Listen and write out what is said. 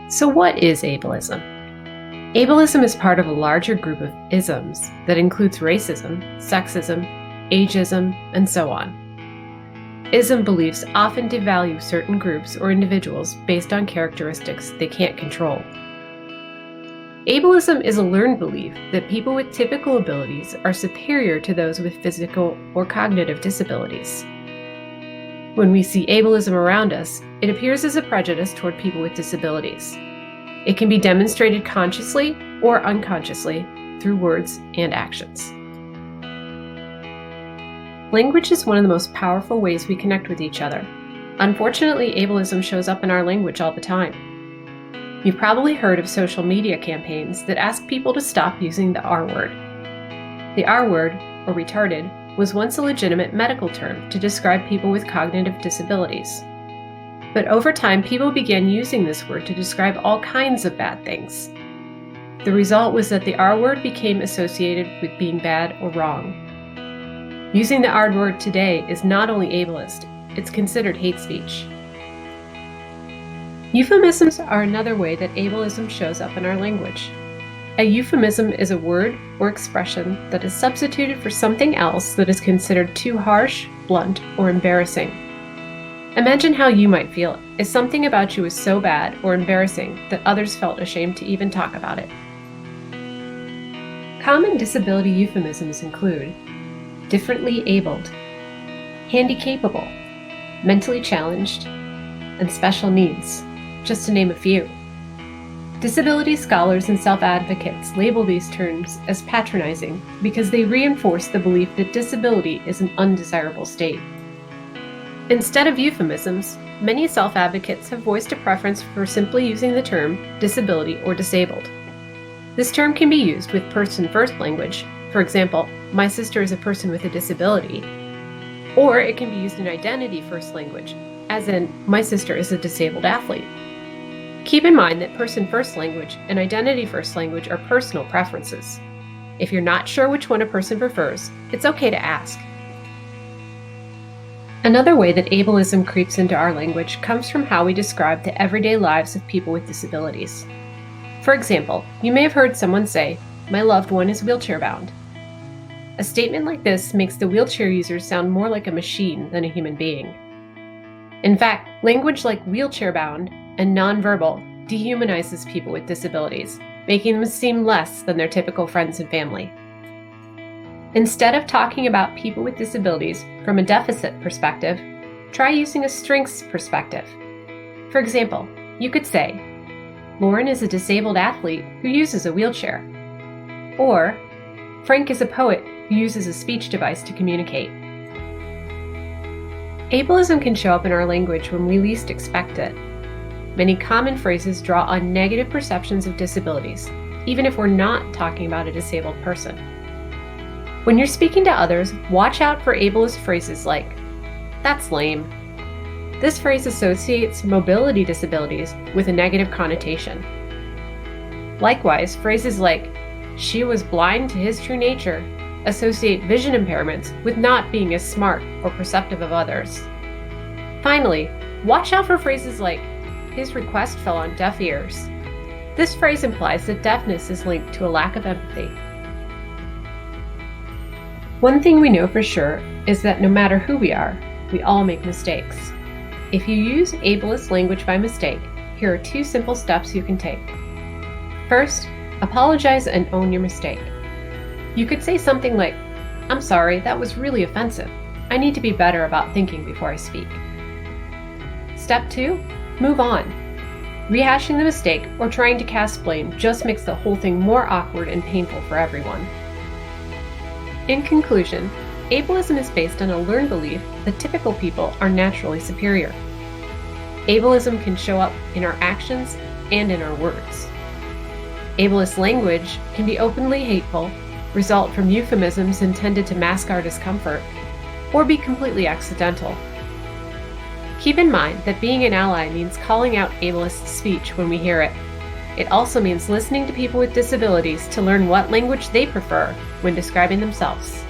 So what is ableism? Ableism is part of a larger group of isms that includes racism, sexism, ageism, and so on. Ism beliefs often devalue certain groups or individuals based on characteristics they can't control. Ableism is a learned belief that people with typical abilities are superior to those with physical or cognitive disabilities. When we see ableism around us, it appears as a prejudice toward people with disabilities. It can be demonstrated consciously or unconsciously through words and actions. Language is one of the most powerful ways we connect with each other. Unfortunately, ableism shows up in our language all the time. You've probably heard of social media campaigns that ask people to stop using the R word. The R word, or retarded, was once a legitimate medical term to describe people with cognitive disabilities. But over time, people began using this word to describe all kinds of bad things. The result was that the R word became associated with being bad or wrong. Using the R word today is not only ableist, it's considered hate speech. Euphemisms are another way that ableism shows up in our language. A euphemism is a word or expression that is substituted for something else that is considered too harsh, blunt, or embarrassing. Imagine how you might feel if something about you was so bad or embarrassing that others felt ashamed to even talk about it. Common disability euphemisms include differently abled, handicapable, mentally challenged, and special needs, just to name a few. Disability scholars and self-advocates label these terms as patronizing because they reinforce the belief that disability is an undesirable state. Instead of euphemisms, many self-advocates have voiced a preference for simply using the term disability or disabled. This term can be used with person-first language, for example, my sister is a person with a disability, or it can be used in identity-first language, as in, my sister is a disabled athlete. Keep in mind that person-first language and identity-first language are personal preferences. If you're not sure which one a person prefers, it's okay to ask. Another way that ableism creeps into our language comes from how we describe the everyday lives of people with disabilities. For example, you may have heard someone say, "My loved one is wheelchair-bound." A statement like this makes the wheelchair user sound more like a machine than a human being. In fact, language like wheelchair-bound and nonverbal dehumanizes people with disabilities, making them seem less than their typical friends and family. Instead of talking about people with disabilities from a deficit perspective, try using a strengths perspective. For example, you could say, "Lauren is a disabled athlete who uses a wheelchair." Or, "Frank is a poet who uses a speech device to communicate." Ableism can show up in our language when we least expect it. Many common phrases draw on negative perceptions of disabilities, even if we're not talking about a disabled person. When you're speaking to others, watch out for ableist phrases like, "That's lame." This phrase associates mobility disabilities with a negative connotation. Likewise, phrases like, "She was blind to his true nature," associate vision impairments with not being as smart or perceptive of others. Finally, watch out for phrases like, "His request fell on deaf ears." This phrase implies that deafness is linked to a lack of empathy. One thing we know for sure is that no matter who we are, we all make mistakes. If you use ableist language by mistake, here are 2 simple steps you can take. First, apologize and own your mistake. You could say something like, "I'm sorry, that was really offensive. I need to be better about thinking before I speak." Step 2, move on. Rehashing the mistake or trying to cast blame just makes the whole thing more awkward and painful for everyone. In conclusion, ableism is based on a learned belief that typical people are naturally superior. Ableism can show up in our actions and in our words. Ableist language can be openly hateful, result from euphemisms intended to mask our discomfort, or be completely accidental. Keep in mind that being an ally means calling out ableist speech when we hear it. It also means listening to people with disabilities to learn what language they prefer when describing themselves.